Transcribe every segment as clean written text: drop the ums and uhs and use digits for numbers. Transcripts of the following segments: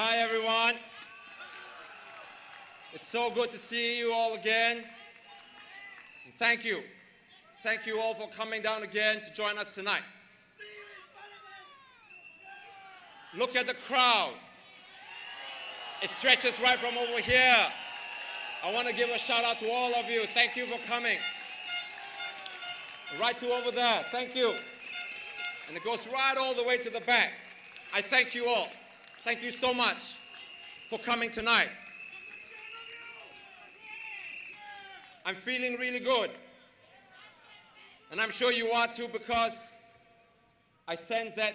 Hi, everyone. It's so good to see you all again. And thank you. Thank you all for coming down again to join us tonight. Look at the crowd. It stretches right from over here. I want to give a shout out to all of you. Thank you for coming. Right to over there. Thank you. And it goes right all the way to the back. I thank you all. Thank you so much for coming tonight. I'm feeling really good. And I'm sure you are too, because I sense that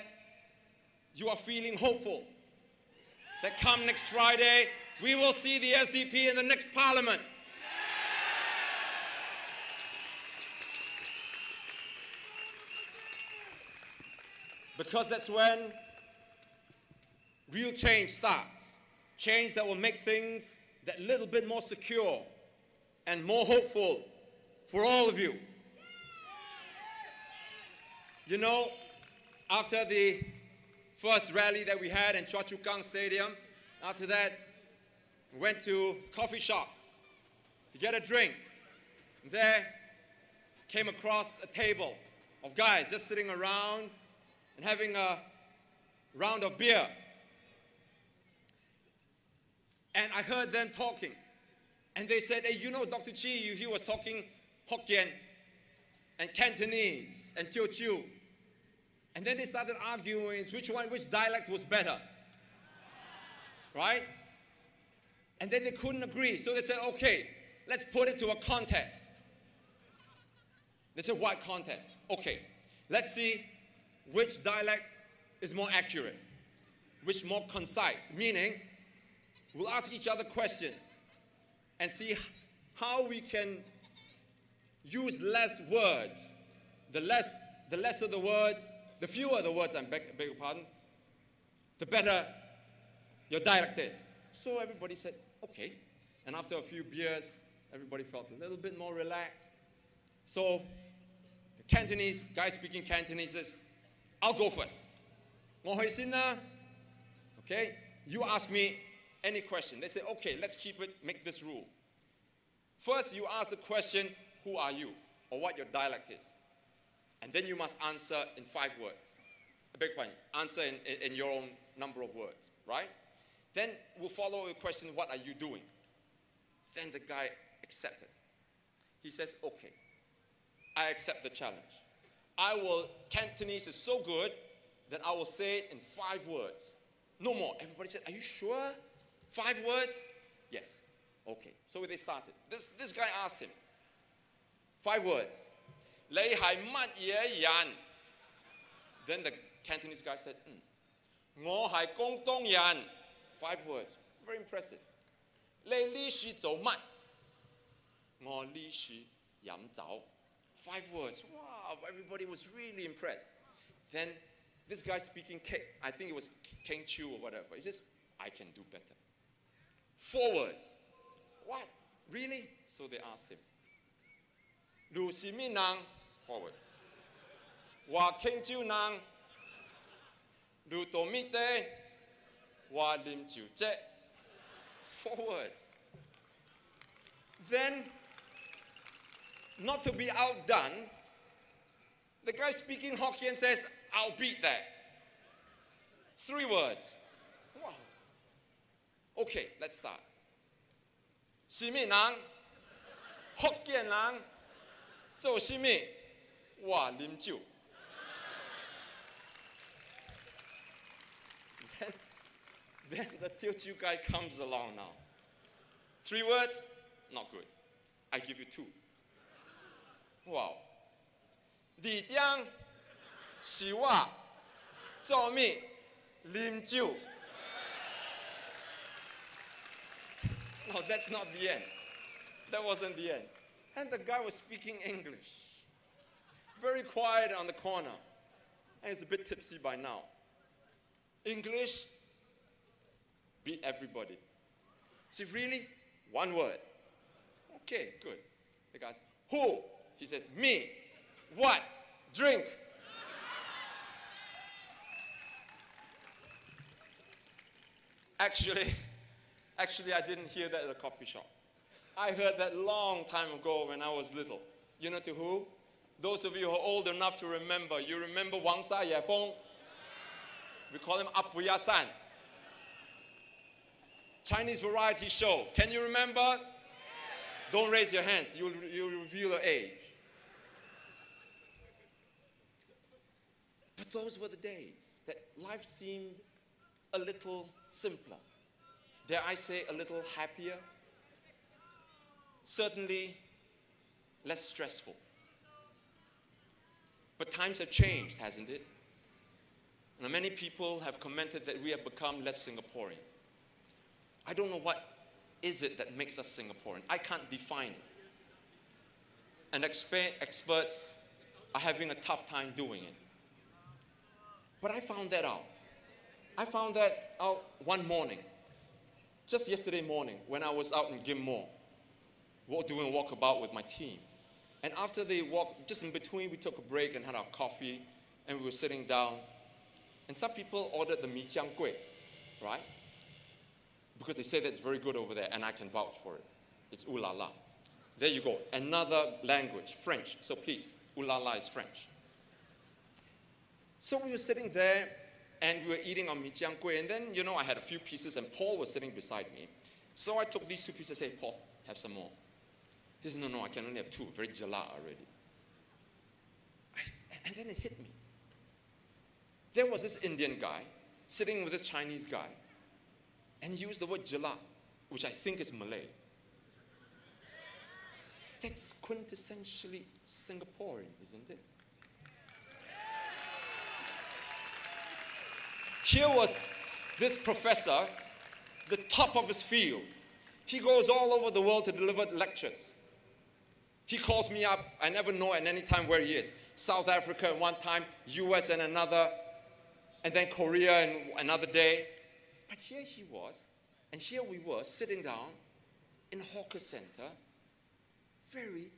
you are feeling hopeful that come next Friday, we will see the SDP in the next parliament. Because that's when real change starts. Change that will make things that little bit more secure and more hopeful for all of you. You know, after the first rally that we had in Choa Chu Kang Stadium, after that, we went to a coffee shop to get a drink. There, came across a table of guys just sitting around and having a round of beer. And I heard them talking. And they said, hey, you know, Dr. Chee, he was talking Hokkien and Cantonese and Teochew. And then they started arguing which dialect was better. Right? And then they couldn't agree. So they said, okay, let's put it to a contest. They said, what contest? Okay, let's see which dialect is more accurate, which more concise, meaning we'll ask each other questions and see how we can use less words. The lesser the words, the fewer the words, I beg your pardon, the better your dialect is. So everybody said, okay. And after a few beers, everybody felt a little bit more relaxed. So the Cantonese, guy speaking Cantonese says, I'll go first. Okay, you ask me any question. They say, okay, let's make this rule. First, you ask the question, who are you? Or what your dialect is. And then you must answer in 5 words. A big point. Answer in your own number of words, right? Then we'll follow a question, what are you doing? Then the guy accepted. He says, okay, I accept the challenge. Cantonese is so good that I will say it in 5 words. No more. Everybody said, are you sure? 5 words? Yes. Okay. So they started. This guy asked him, 5 words. 你係乜嘢人? Then the Cantonese guy said, 我係廣東人. 5 words. Very impressive. 你呢處做乜? 我呢處飲酒. 5 words. Wow, everybody was really impressed. Then this guy speaking, I think it was Keng Chu or whatever. He says, I can do better. 4 words. What? Really? So they asked him. Lu si mi nang? 4 words. Wa Keng Chu nang? Lu to mi te? Wa lim chiu che? 4 words. Then, not to be outdone, the guy speaking Hokkien says, I'll beat that. 3 words. Wow. Okay, let's start. Si mi nang? Hokkien nang? Zhou si mi? Wa lim jiu. Then the Teochew guy comes along now. 3 words? Not good. I give you 2. Wow. Di jiang si wa zhou mi lim jiu. No, that's not the end. That wasn't the end. And the guy was speaking English. Very quiet on the corner. And he's a bit tipsy by now. English beat everybody. See, really? 1 word. Okay, good. The guy says, who? He says, me. What? Drink. Actually, I didn't hear that at a coffee shop. I heard that long time ago when I was little. You know to who? Those of you who are old enough to remember. You remember Wang Sa Yefeng? We call him Apuya San. Chinese variety show. Can you remember? Don't raise your hands. You'll reveal your age. But those were the days that life seemed a little simpler. Dare I say a little happier? Certainly less stressful. But times have changed, hasn't it? And many people have commented that we have become less Singaporean. I don't know what is it that makes us Singaporean. I can't define it. And experts are having a tough time doing it. But I found that out. I found that out one morning, just yesterday morning, when I was out in Ghim Moh, doing a walkabout with my team. And after the walk, just in between, we took a break and had our coffee, and we were sitting down. And some people ordered the mi chiang kueh, right? Because they say that it's very good over there, and I can vouch for it. It's ooh la la. There you go. Another language, French. So please, ooh la la is French. So we were sitting there, and we were eating our mi chiang kueh, and then, I had a few pieces, and Paul was sitting beside me. So I took these 2 pieces and said, Paul, have some more. He said, no, I can only have 2, very jala already. And then it hit me. There was this Indian guy sitting with this Chinese guy, and he used the word jala, which I think is Malay. That's quintessentially Singaporean, isn't it? Here was this professor, the top of his field. He goes all over the world to deliver lectures. He calls me up. I never know at any time where he is. South Africa at one time, US and another, and then Korea and another day. But here he was, and here we were sitting down in a hawker center, very,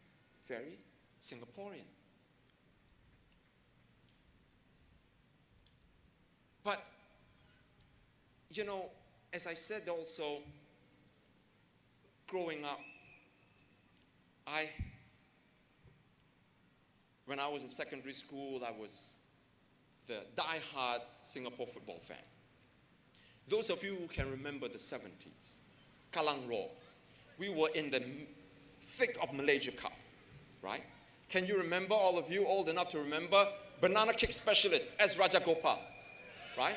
very Singaporean. But, as I said also, growing up, when I was in secondary school, I was the die-hard Singapore football fan. Those of you who can remember the 70s, Kallang Roar, we were in the thick of Malaysia Cup, right? Can you remember, all of you old enough to remember, banana kick specialist, S. Rajagopal, right?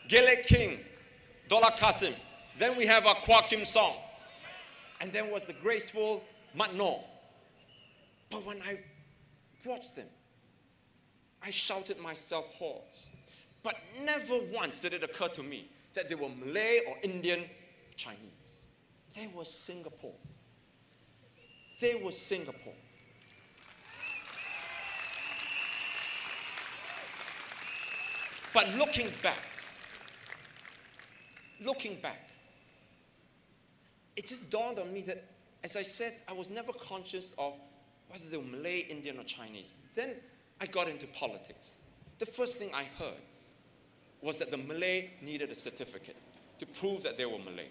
Gilek King, Dollah Qasim. Then we have our Kwa Kim Song. And then was the graceful Mat Nor. But when I watched them, I shouted myself hoarse. But never once did it occur to me that they were Malay or Indian, Chinese. They were Singapore. They were Singapore. But looking back, it just dawned on me that, as I said, I was never conscious of whether they were Malay, Indian, or Chinese. Then I got into politics. The first thing I heard was that the Malay needed a certificate to prove that they were Malay.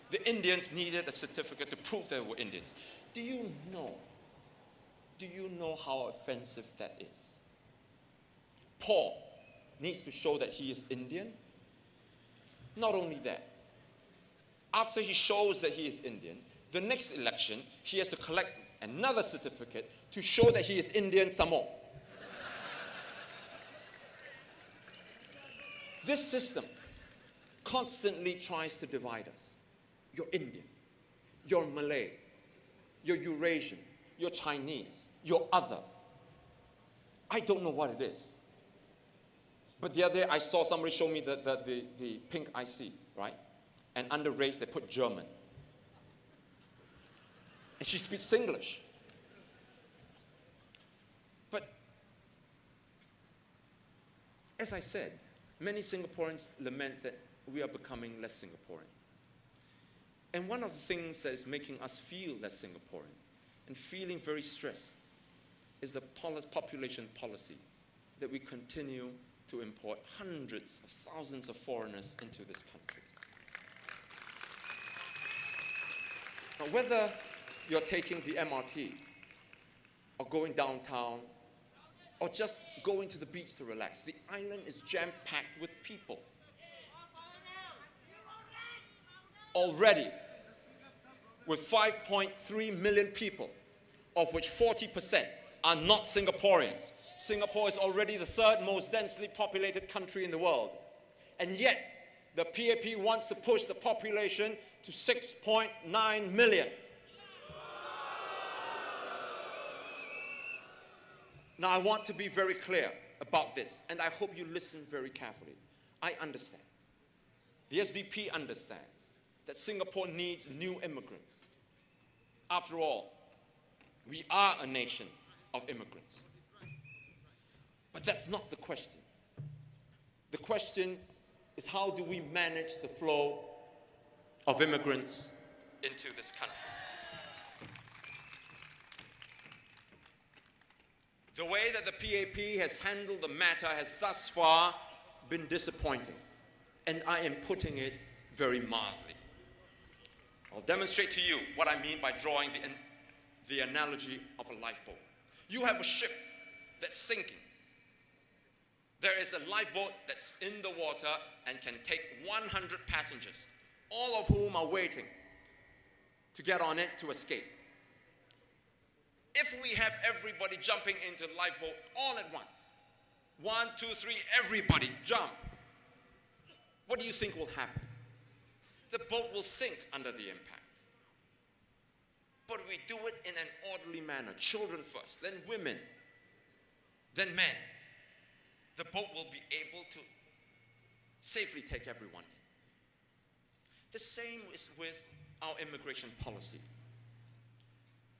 The Indians needed a certificate to prove they were Indians. Do you know how offensive that is? Paul needs to show that he is Indian. Not only that, after he shows that he is Indian, the next election, he has to collect another certificate to show that he is Indian some more. This system constantly tries to divide us. You're Indian, you're Malay, you're Eurasian, you're Chinese, you're other. I don't know what it is. But the other day, I saw somebody show me the pink IC, right? And under race, they put German. And she speaks English. But as I said, many Singaporeans lament that we are becoming less Singaporean. And one of the things that is making us feel less Singaporean and feeling very stressed is the population policy that we continue to import hundreds of thousands of foreigners into this country. Now, whether you're taking the MRT or going downtown or just going to the beach to relax, the island is jam-packed with people. Already, with 5.3 million people, of which 40% are not Singaporeans. Singapore is already the third most densely populated country in the world. And yet, the PAP wants to push the population to 6.9 million. Now, I want to be very clear about this, and I hope you listen very carefully. I understand. The SDP understands that Singapore needs new immigrants. After all, we are a nation of immigrants. But that's not the question. The question is, how do we manage the flow of immigrants into this country? The way that the PAP has handled the matter has thus far been disappointing, and I am putting it very mildly. I'll demonstrate to you what I mean by drawing the analogy of a lifeboat. You have a ship that's sinking. There is a lifeboat that's in the water and can take 100 passengers, all of whom are waiting to get on it to escape. If we have everybody jumping into the lifeboat all at once, 1, 2, 3, everybody jump, what do you think will happen? The boat will sink under the impact. But we do it in an orderly manner. Children first, then women, then men. The boat will be able to safely take everyone in. The same is with our immigration policy.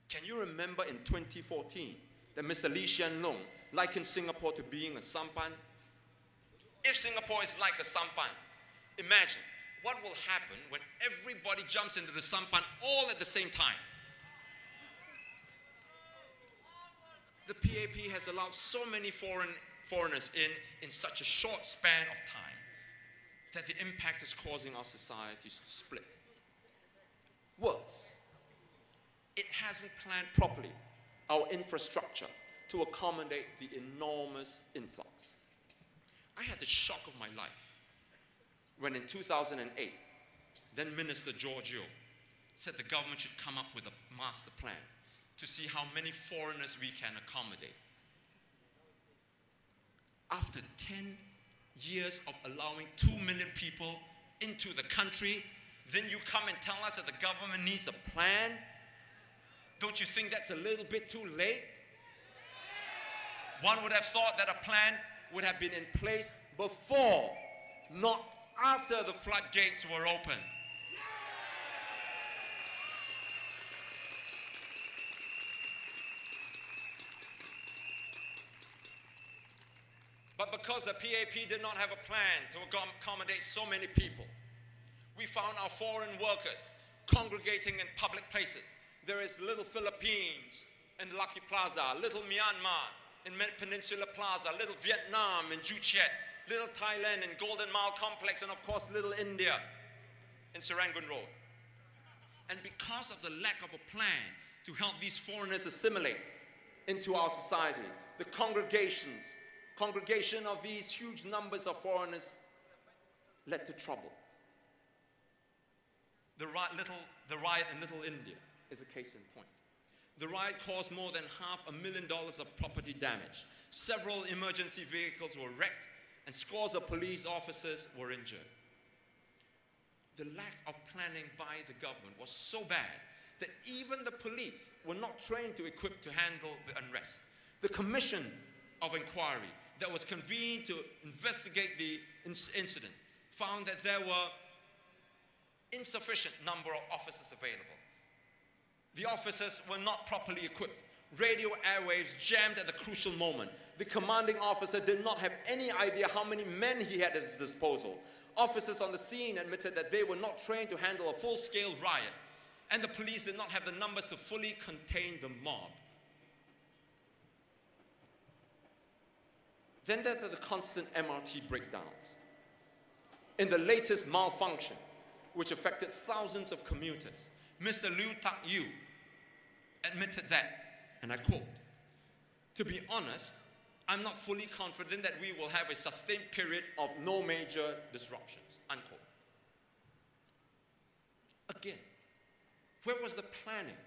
Can you remember in 2014 that Mr. Lee Hsien Loong likened Singapore to being a sampan? If Singapore is like a sampan, imagine what will happen when everybody jumps into the sampan all at the same time. The PAP has allowed so many foreigners in such a short span of time that the impact is causing our societies to split. Worse, it hasn't planned properly our infrastructure to accommodate the enormous influx. I had the shock of my life when in 2008, then Minister Giorgio said the government should come up with a master plan to see how many foreigners we can accommodate. After 10 years of allowing 2 million people into the country, then you come and tell us that the government needs a plan? Don't you think that's a little bit too late? One would have thought that a plan would have been in place before, not after the floodgates were open. But because the PAP did not have a plan to accommodate so many people, we found our foreign workers congregating in public places. There is Little Philippines in Lucky Plaza, Little Myanmar in Peninsula Plaza, Little Vietnam in Joo Chiat, Little Thailand in Golden Mile Complex, and of course Little India in Serangoon Road. And because of the lack of a plan to help these foreigners assimilate into our society, the congregation of these huge numbers of foreigners led to trouble. The riot in Little India is a case in point. The riot caused more than $500,000 of property damage. Several emergency vehicles were wrecked and scores of police officers were injured. The lack of planning by the government was so bad that even the police were not trained to equip to handle the unrest. The commission of inquiry that was convened to investigate the incident found that there were insufficient number of officers available. The officers were not properly equipped. Radio airwaves jammed at the crucial moment. The commanding officer did not have any idea how many men he had at his disposal. Officers on the scene admitted that they were not trained to handle a full-scale riot, and the police did not have the numbers to fully contain the mob. Then there are the constant MRT breakdowns. In the latest malfunction, which affected thousands of commuters, Mr. Liu Tak-yu admitted that, and I quote, "To be honest, I'm not fully confident that we will have a sustained period of no major disruptions," unquote. Again, where was the planning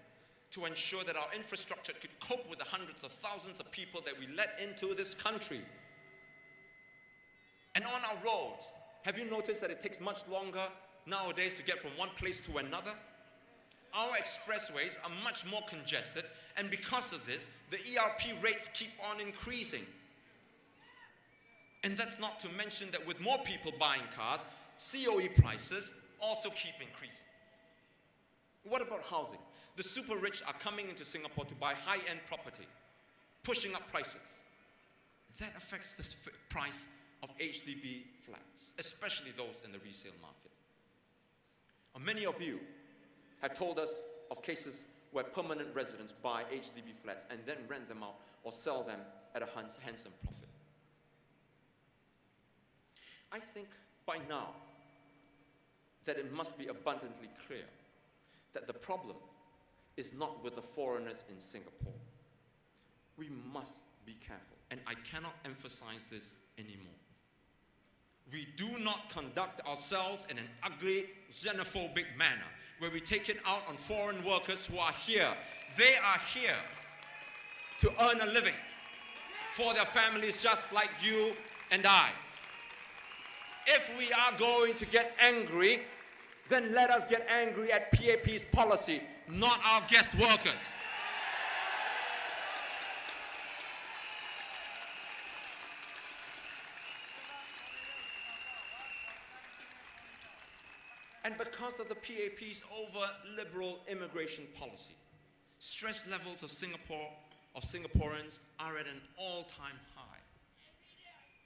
to ensure that our infrastructure could cope with the hundreds of thousands of people that we let into this country? And on our roads, have you noticed that it takes much longer nowadays to get from one place to another? Our expressways are much more congested, and because of this, the ERP rates keep on increasing. And that's not to mention that with more people buying cars, COE prices also keep increasing. What about housing? The super rich are coming into Singapore to buy high-end property, pushing up prices. That affects the price of HDB flats, especially those in the resale market. Many of you have told us of cases where permanent residents buy HDB flats and then rent them out or sell them at a handsome profit. I think by now that it must be abundantly clear that the problem is not with the foreigners in Singapore. We must be careful, and I cannot emphasize this anymore. We do not conduct ourselves in an ugly, xenophobic manner, where we take it out on foreign workers who are here. They are here to earn a living for their families just like you and I. If we are going to get angry, then let us get angry at PAP's policy, not our guest workers. And because of the PAP's over-liberal immigration policy, stress levels of Singaporeans are at an all-time high,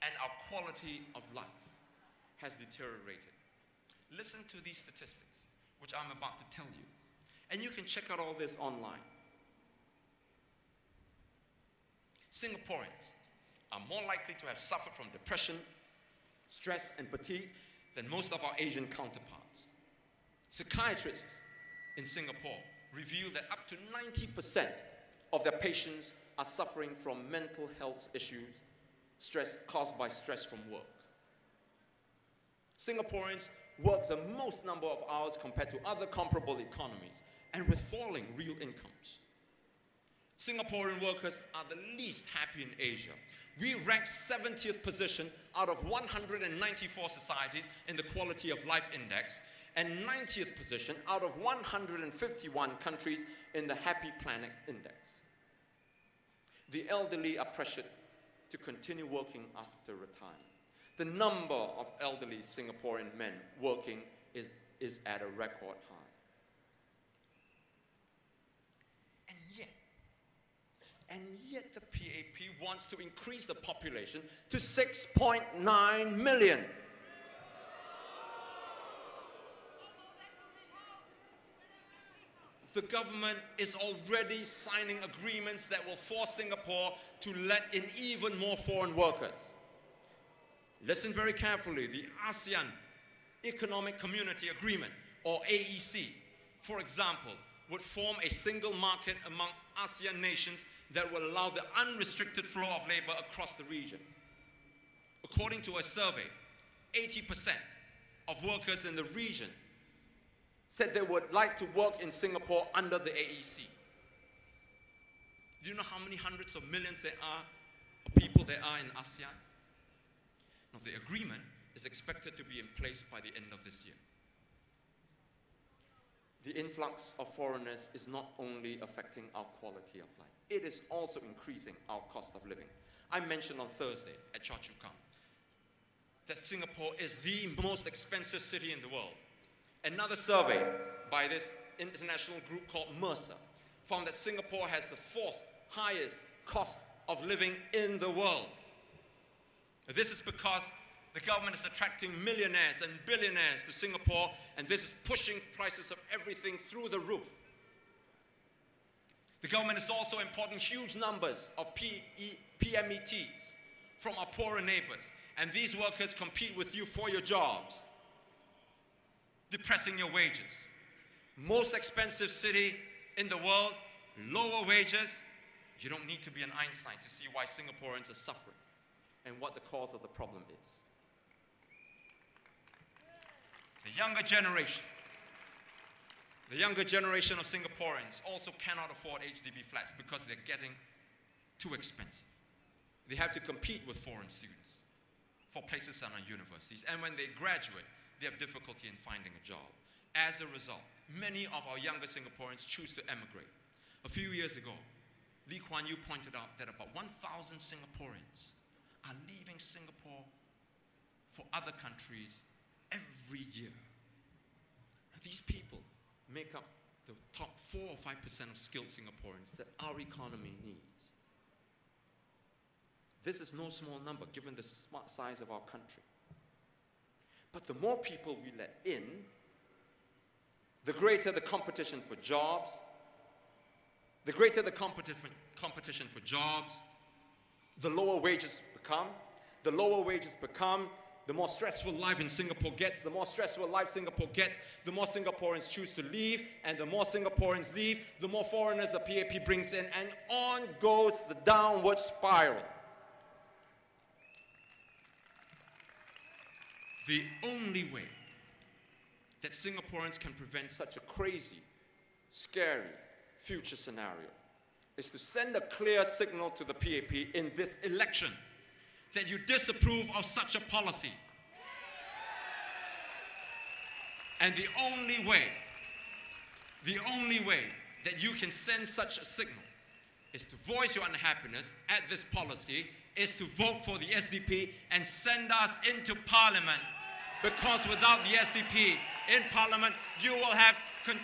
and our quality of life has deteriorated. Listen to these statistics, which I'm about to tell you, and you can check out all this online. Singaporeans are more likely to have suffered from depression, stress, and fatigue than most of our Asian counterparts. Psychiatrists in Singapore reveal that up to 90% of their patients are suffering from mental health issues, stress caused by stress from work. Singaporeans work the most number of hours compared to other comparable economies, and with falling real incomes. Singaporean workers are the least happy in Asia. We rank 70th position out of 194 societies in the Quality of Life Index, and 90th position out of 151 countries in the Happy Planet Index. The elderly are pressured to continue working after retirement. The number of elderly Singaporean men working is at a record high. And yet the PAP wants to increase the population to 6.9 million. The government is already signing agreements that will force Singapore to let in even more foreign workers. Listen very carefully. The ASEAN Economic Community Agreement, or AEC, for example, would form a single market among ASEAN nations that will allow the unrestricted flow of labor across the region. According to a survey, 80% of workers in the region said they would like to work in Singapore under the AEC. Do you know how many hundreds of millions there are of people there are in ASEAN? Now, the agreement is expected to be in place by the end of this year. The influx of foreigners is not only affecting our quality of life, it is also increasing our cost of living. I mentioned on Thursday at Choa Chu Kang that Singapore is the most expensive city in the world. Another survey by this international group called Mercer found that Singapore has the 4th highest cost of living in the world. This is because the government is attracting millionaires and billionaires to Singapore, and this is pushing prices of everything through the roof. The government is also importing huge numbers of PMETs from our poorer neighbors, and these workers compete with you for your jobs, depressing your wages. most expensive city in the world, lower wages. You don't need to be an Einstein to see why Singaporeans are suffering and what the cause of the problem is. The younger generation of Singaporeans also cannot afford HDB flats because they're getting too expensive. They have to compete with foreign students for places in our universities. And when they graduate, they have difficulty in finding a job. As a result, many of our younger Singaporeans choose to emigrate. A few years ago, Lee Kuan Yew pointed out that about 1,000 Singaporeans are leaving Singapore for other countries every year. And these people make up the top 4 or 5% of skilled Singaporeans that our economy needs. This is no small number given the size of our country. But the more people we let in, the greater the competition for jobs. The greater the competition for jobs, the lower wages become. The lower wages become, the more stressful life in Singapore gets. The more stressful life Singapore gets, the more Singaporeans choose to leave. And the more Singaporeans leave, the more foreigners the PAP brings in. And on goes the downward spiral. The only way that Singaporeans can prevent such a crazy, scary future scenario is to send a clear signal to the PAP in this election that you disapprove of such a policy. And the only way that you can send such a signal is to voice your unhappiness at this policy, is to vote for the SDP and send us into Parliament. Because without the SDP in Parliament, you will have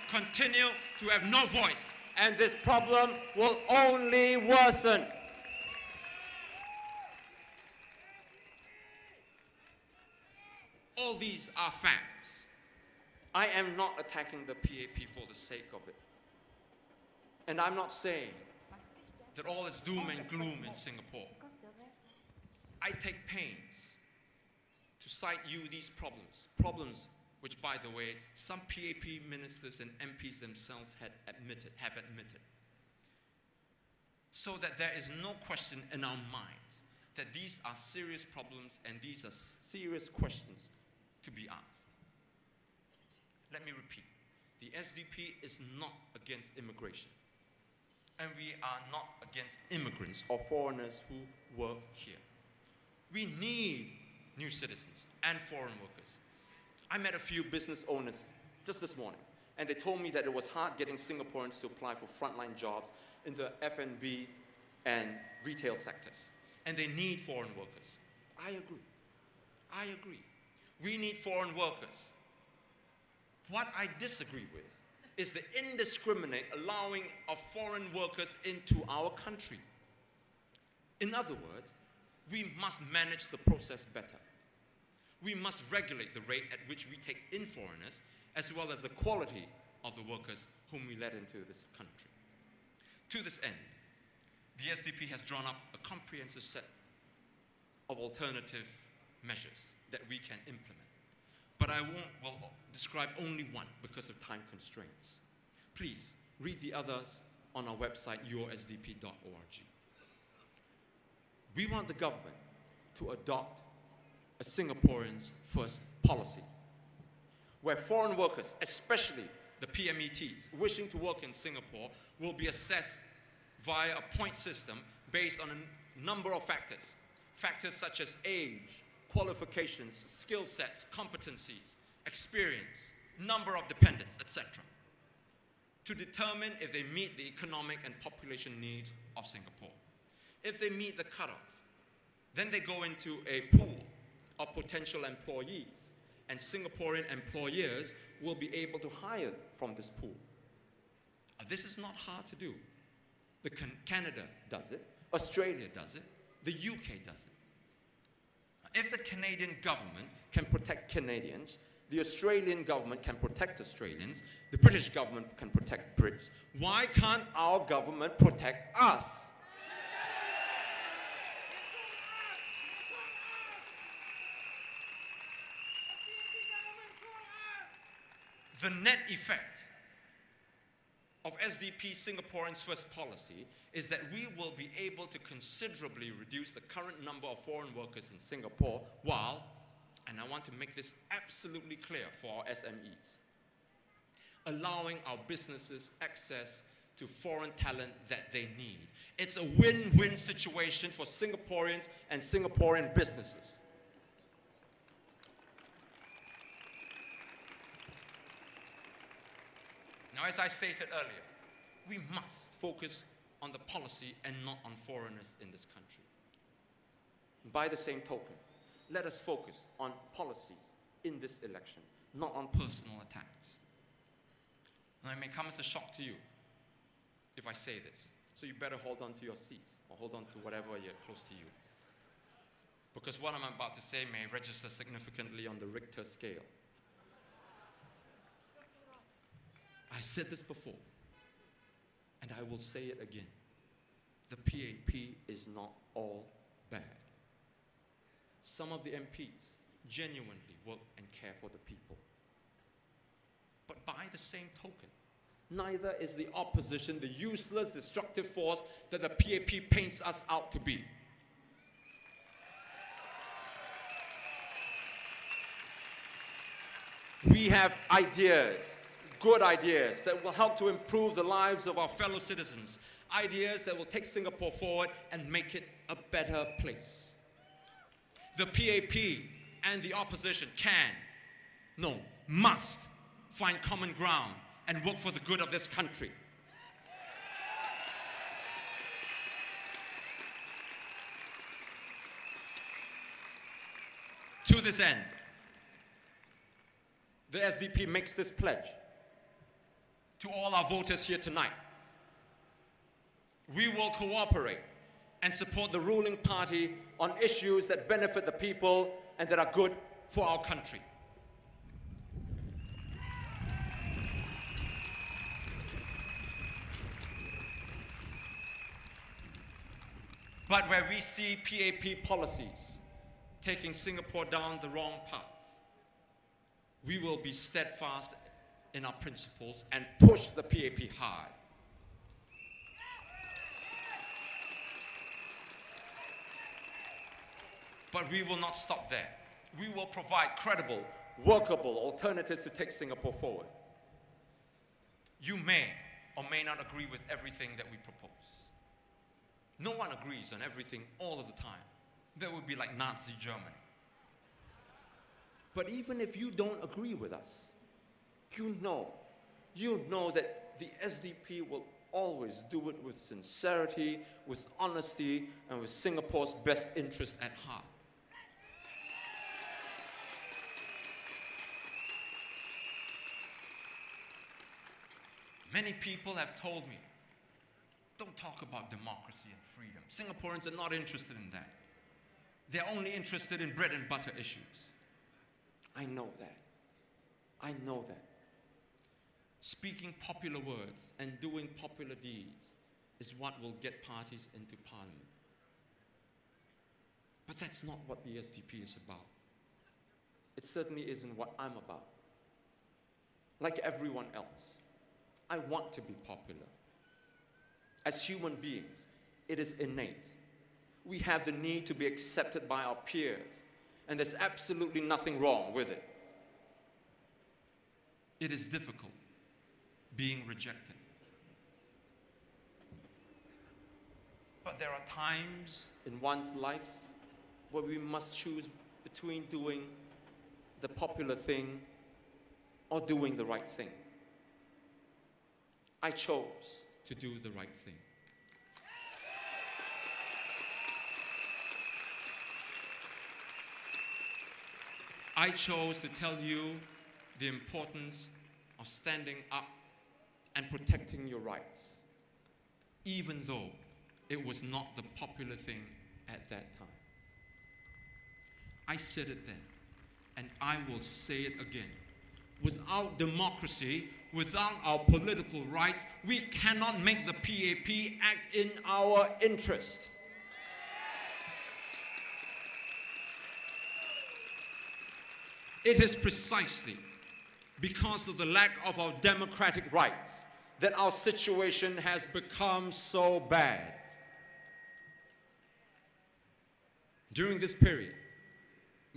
continue to have no voice. And this problem will only worsen. All these are facts. I am not attacking the PAP for the sake of it. And I'm not saying that all is doom and gloom in Singapore. I take pains to cite you these problems which, by the way, some PAP ministers and MPs themselves have admitted, so that there is no question in our minds that these are serious problems and these are serious questions to be asked. Let me repeat, the SDP is not against immigration, and we are not against immigrants or foreigners who work here. We need new citizens and foreign workers. I met a few business owners just this morning, and they told me that it was hard getting Singaporeans to apply for frontline jobs in the F&B and retail sectors. And they need foreign workers. I agree. We need foreign workers. What I disagree with is the indiscriminate allowing of foreign workers into our country. In other words, we must manage the process better. We must regulate the rate at which we take in foreigners, as well as the quality of the workers whom we let into this country. To this end, the SDP has drawn up a comprehensive set of alternative measures that we can implement. But I will describe only one because of time constraints. Please read the others on our website, yoursdp.org. We want the government to adopt a Singaporeans first policy, where foreign workers, especially the PMETs, wishing to work in Singapore, will be assessed via a point system based on a number of factors. Factors such as age, qualifications, skill sets, competencies, experience, number of dependents, etc., to determine if they meet the economic and population needs of Singapore. If they meet the cutoff, then they go into a pool of potential employees, and Singaporean employers will be able to hire from this pool. This is not hard to do. Canada does it, Australia does it, the UK does it. If the Canadian government can protect Canadians, the Australian government can protect Australians, the British government can protect Brits, why can't our government protect us? The net effect of SDP Singaporeans' first policy is that we will be able to considerably reduce the current number of foreign workers in Singapore while, and I want to make this absolutely clear for our SMEs, allowing our businesses access to foreign talent that they need. It's a win-win situation for Singaporeans and Singaporean businesses. Now, as I stated earlier, we must focus on the policy and not on foreigners in this country. By the same token, let us focus on policies in this election, not on personal attacks. Now, it may come as a shock to you if I say this, so you better hold on to your seats or hold on to whatever you're close to you. Because what I'm about to say may register significantly on the Richter scale. I said this before, and I will say it again. The PAP is not all bad. Some of the MPs genuinely work and care for the people. But by the same token, neither is the opposition the useless, destructive force that the PAP paints us out to be. We have ideas, good ideas that will help to improve the lives of our fellow citizens, ideas that will take Singapore forward and make it a better place. The PAP and the opposition must find common ground and work for the good of this country. To this end, the SDP makes this pledge to all our voters here tonight. We will cooperate and support the ruling party on issues that benefit the people and that are good for our country. But where we see PAP policies taking Singapore down the wrong path, we will be steadfast in our principles and push the PAP hard. But we will not stop there. We will provide credible, workable alternatives to take Singapore forward. You may or may not agree with everything that we propose. No one agrees on everything all of the time. That would be like Nazi Germany. But even if you don't agree with us, you know that the SDP will always do it with sincerity, with honesty, and with Singapore's best interest at heart. Many people have told me, don't talk about democracy and freedom. Singaporeans are not interested in that. They're only interested in bread and butter issues. I know that. I know that. Speaking popular words and doing popular deeds is what will get parties into parliament. But that's not what the SDP is about. It certainly isn't what I'm about. Like everyone else, I want to be popular. As human beings, it is innate. We have the need to be accepted by our peers, and there's absolutely nothing wrong with it. It is difficult being rejected. But there are times in one's life where we must choose between doing the popular thing or doing the right thing. I chose to do the right thing. I chose to tell you the importance of standing up and protecting your rights, even though it was not the popular thing at that time. I said it then, and I will say it again. Without democracy, without our political rights, we cannot make the PAP act in our interest. It is precisely because of the lack of our democratic rights that our situation has become so bad. During this period,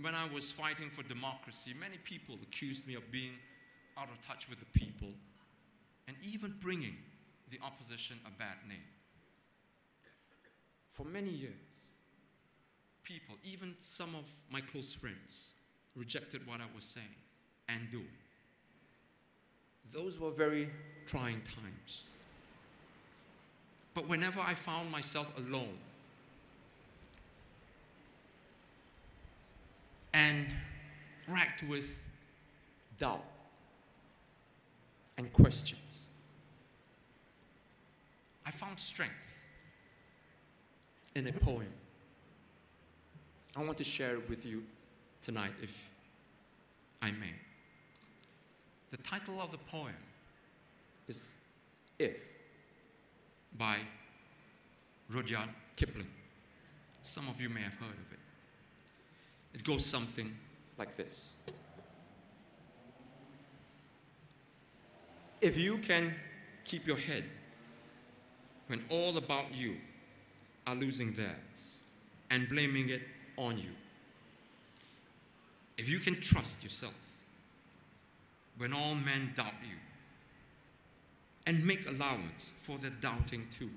when I was fighting for democracy, many people accused me of being out of touch with the people and even bringing the opposition a bad name. For many years, people, even some of my close friends, rejected what I was saying and doing. Those were very trying times. But whenever I found myself alone and racked with doubt and questions, I found strength in a poem. I want to share it with you tonight, if I may. The title of the poem is If, by Rudyard Kipling. Some of you may have heard of it. It goes something like this. If you can keep your head when all about you are losing theirs and blaming it on you, if you can trust yourself when all men doubt you and make allowance for their doubting too,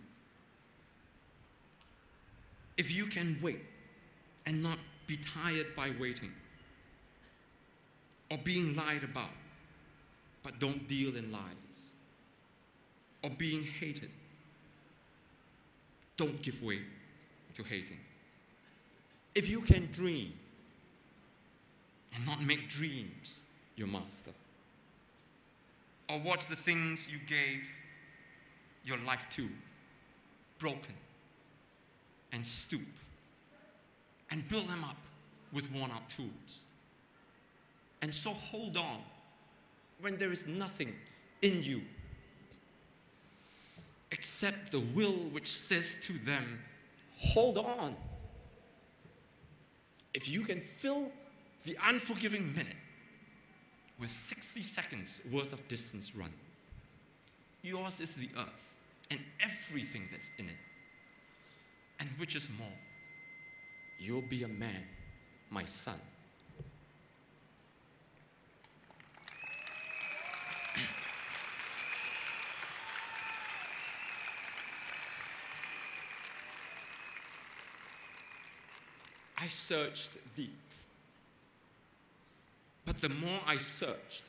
if you can wait and not be tired by waiting or being lied about but don't deal in lies, or being hated, don't give way to hating. If you can dream and not make dreams your master, or watch the things you gave your life to broken and stoop and build them up with worn-out tools, and so hold on when there is nothing in you except the will which says to them, hold on. If you can fill the unforgiving minute with 60 seconds worth of distance run, yours is the earth and everything that's in it. And which is more, you'll be a man, my son. I searched deep. But the more I searched,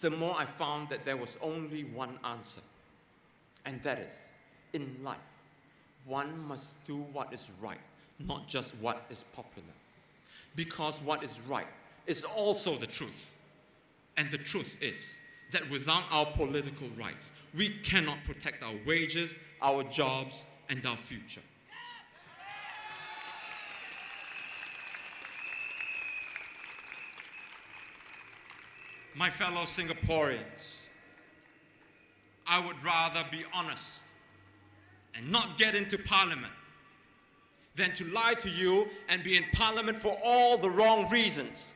the more I found that there was only one answer. And that is, in life, one must do what is right, not just what is popular. Because what is right is also the truth. And the truth is that without our political rights, we cannot protect our wages, our jobs, and our future. My fellow Singaporeans, I would rather be honest and not get into Parliament than to lie to you and be in Parliament for all the wrong reasons.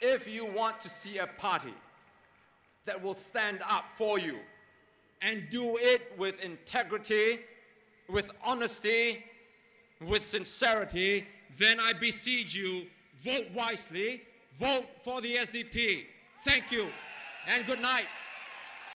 If you want to see a party that will stand up for you and do it with integrity, with honesty, with sincerity, then I beseech you, vote wisely, vote for the SDP. Thank you, and good night.